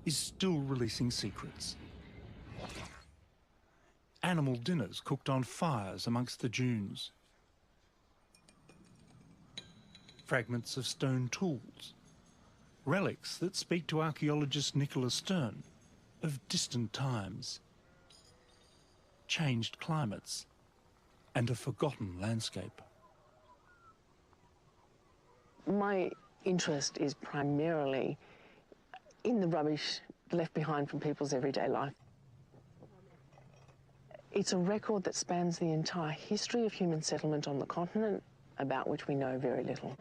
is still releasing secrets. Animal dinners cooked on fires amongst the dunes. Fragments of stone tools. Relics that speak to archaeologist Nicholas Stern of distant times. Changed climates and a forgotten landscape. My interest is primarily in the rubbish left behind from people's everyday life. It's a record that spans the entire history of human settlement on the continent, about which we know very little.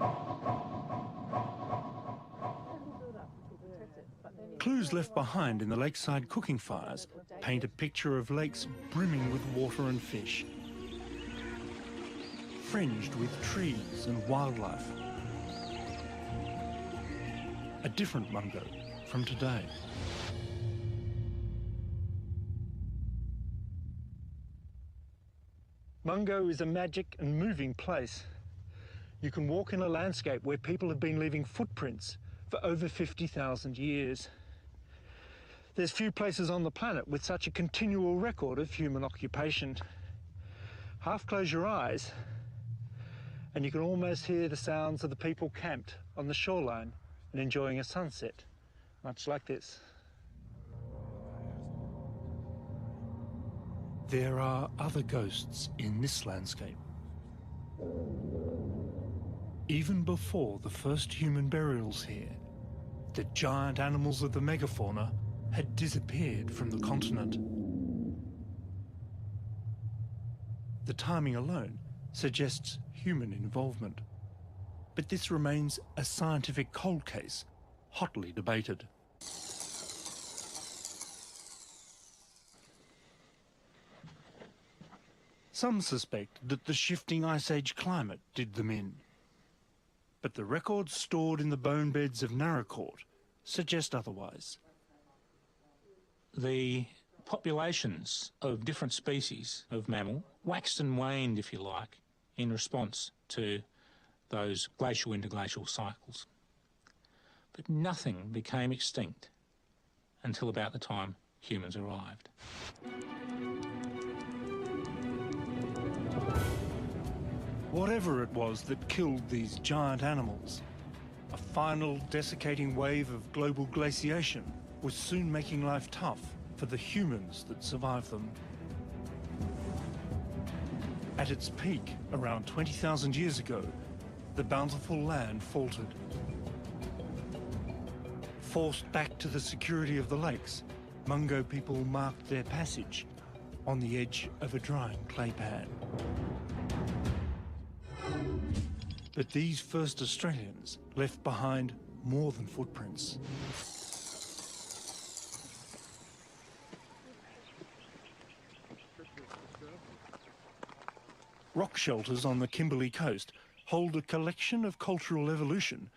Clues left behind in the lakeside cooking fires paint a picture of lakes brimming with water and fish, fringed with trees and wildlife. A different Mungo from today. Mungo is a magic and moving place. You can walk in a landscape where people have been leaving footprints for over 50,000 years. There's few places on the planet with such a continual record of human occupation. Half close your eyes and you can almost hear the sounds of the people camped on the shoreline and enjoying a sunset, much like this. There are other ghosts in this landscape. Even before the first human burials here, the giant animals of the megafauna had disappeared from the continent. The timing alone suggests human involvement, but this remains a scientific cold case, hotly debated. Some suspect that the shifting Ice Age climate did them in, but the records stored in the bone beds of Naracoorte suggest otherwise. The populations of different species of mammal waxed and waned, if you like, in response to those glacial interglacial cycles. But nothing became extinct until about the time humans arrived. Whatever it was that killed these giant animals, a final desiccating wave of global glaciation was soon making life tough for the humans that survived them. At its peak, around 20,000 years ago, the bountiful land faltered. Forced back to the security of the lakes, Mungo people marked their passage on the edge of a drying clay pan. But these first Australians left behind more than footprints. Rock shelters on the Kimberley coast hold a collection of cultural evolution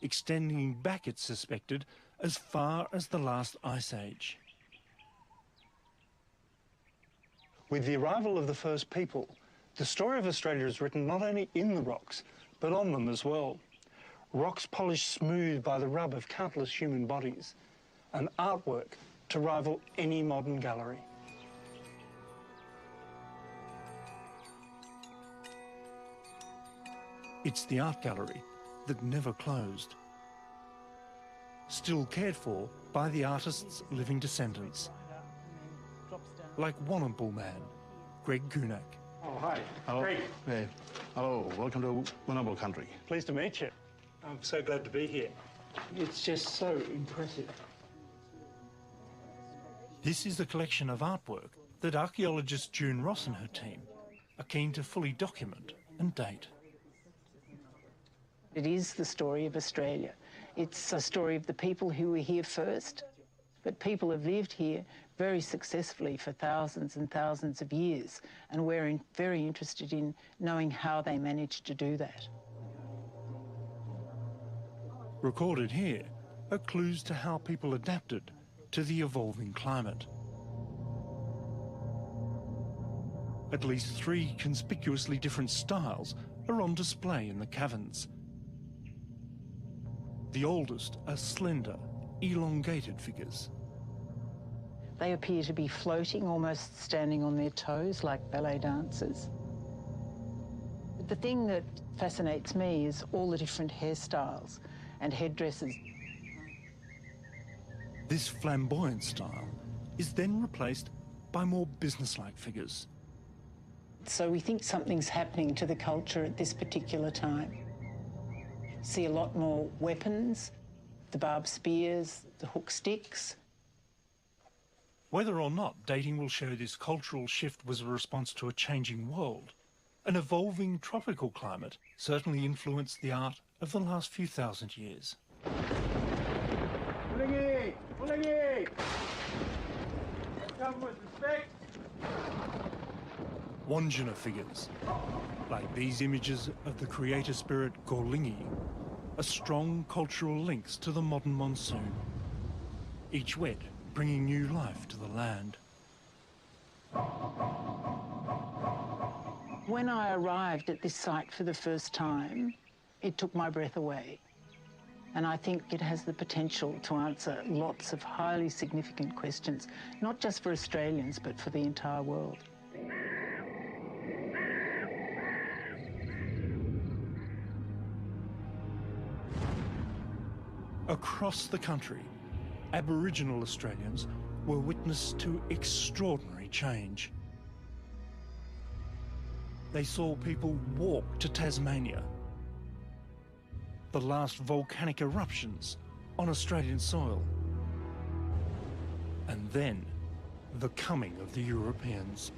extending back, it's suspected, as far as the last Ice Age. With the arrival of the first people, the story of Australia is written not only in the rocks, but on them as well. Rocks polished smooth by the rub of countless human bodies, an artwork to rival any modern gallery. It's the art gallery that never closed, still cared for by the artist's living descendants, like Warrnambool man Greg Kunak. Oh, hi. Hello. Greg. Hey. Hello. Welcome to Warrnambool country. Pleased to meet you. I'm so glad to be here. It's just so impressive. This is a collection of artwork that archaeologist June Ross and her team are keen to fully document and date. It is the story of Australia. It's a story of the people who were here first, but people have lived here very successfully for thousands and thousands of years, and we're very interested in knowing how they managed to do that. Recorded here are clues to how people adapted to the evolving climate. At least 3 conspicuously different styles are on display in the caverns. The oldest are slender elongated figures. They appear to be floating, almost standing on their toes like ballet dancers. The thing that fascinates me is all the different hairstyles and headdresses. This flamboyant style is then replaced by more businesslike figures. So we think something's happening to the culture at this particular time. See a lot more weapons, the barbed spears, the hook sticks. Whether or not dating will show this cultural shift was a response to a changing world, an evolving tropical climate certainly influenced the art of the last few thousand years. Come with respect. Wandjina figures, like these images of the creator spirit Gorlingi, are strong cultural links to the modern monsoon, each wet bringing new life to the land. When I arrived at this site for the first time, it took my breath away. And I think it has the potential to answer lots of highly significant questions, not just for Australians, but for the entire world. Across the country, Aboriginal Australians were witness to extraordinary change. They saw people walk to Tasmania, the last volcanic eruptions on Australian soil, and then the coming of the Europeans.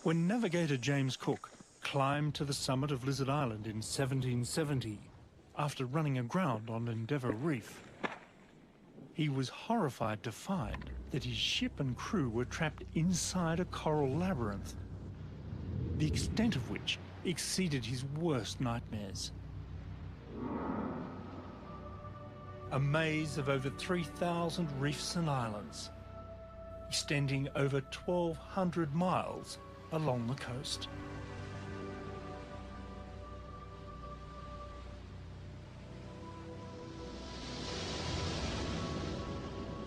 When navigator James Cook climbed to the summit of Lizard Island in 1770, after running aground on Endeavour Reef, he was horrified to find that his ship and crew were trapped inside a coral labyrinth, the extent of which exceeded his worst nightmares. A maze of over 3,000 reefs and islands, extending over 1,200 miles along the coast.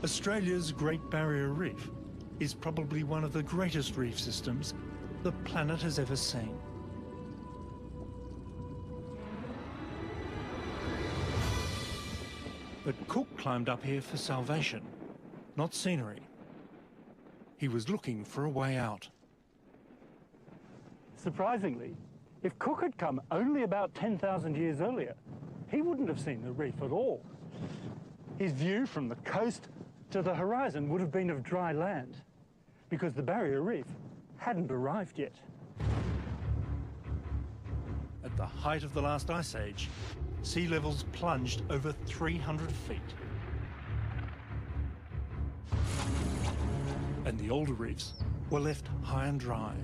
Australia's Great Barrier Reef is probably one of the greatest reef systems the planet has ever seen. But Cook climbed up here for salvation, not scenery. He was looking for a way out. Surprisingly, if Cook had come only about 10,000 years earlier, he wouldn't have seen the reef at all. His view from the coast to the horizon would have been of dry land, because the Barrier Reef hadn't arrived yet. At the height of the last ice age, sea levels plunged over 300 feet. And the older reefs were left high and dry.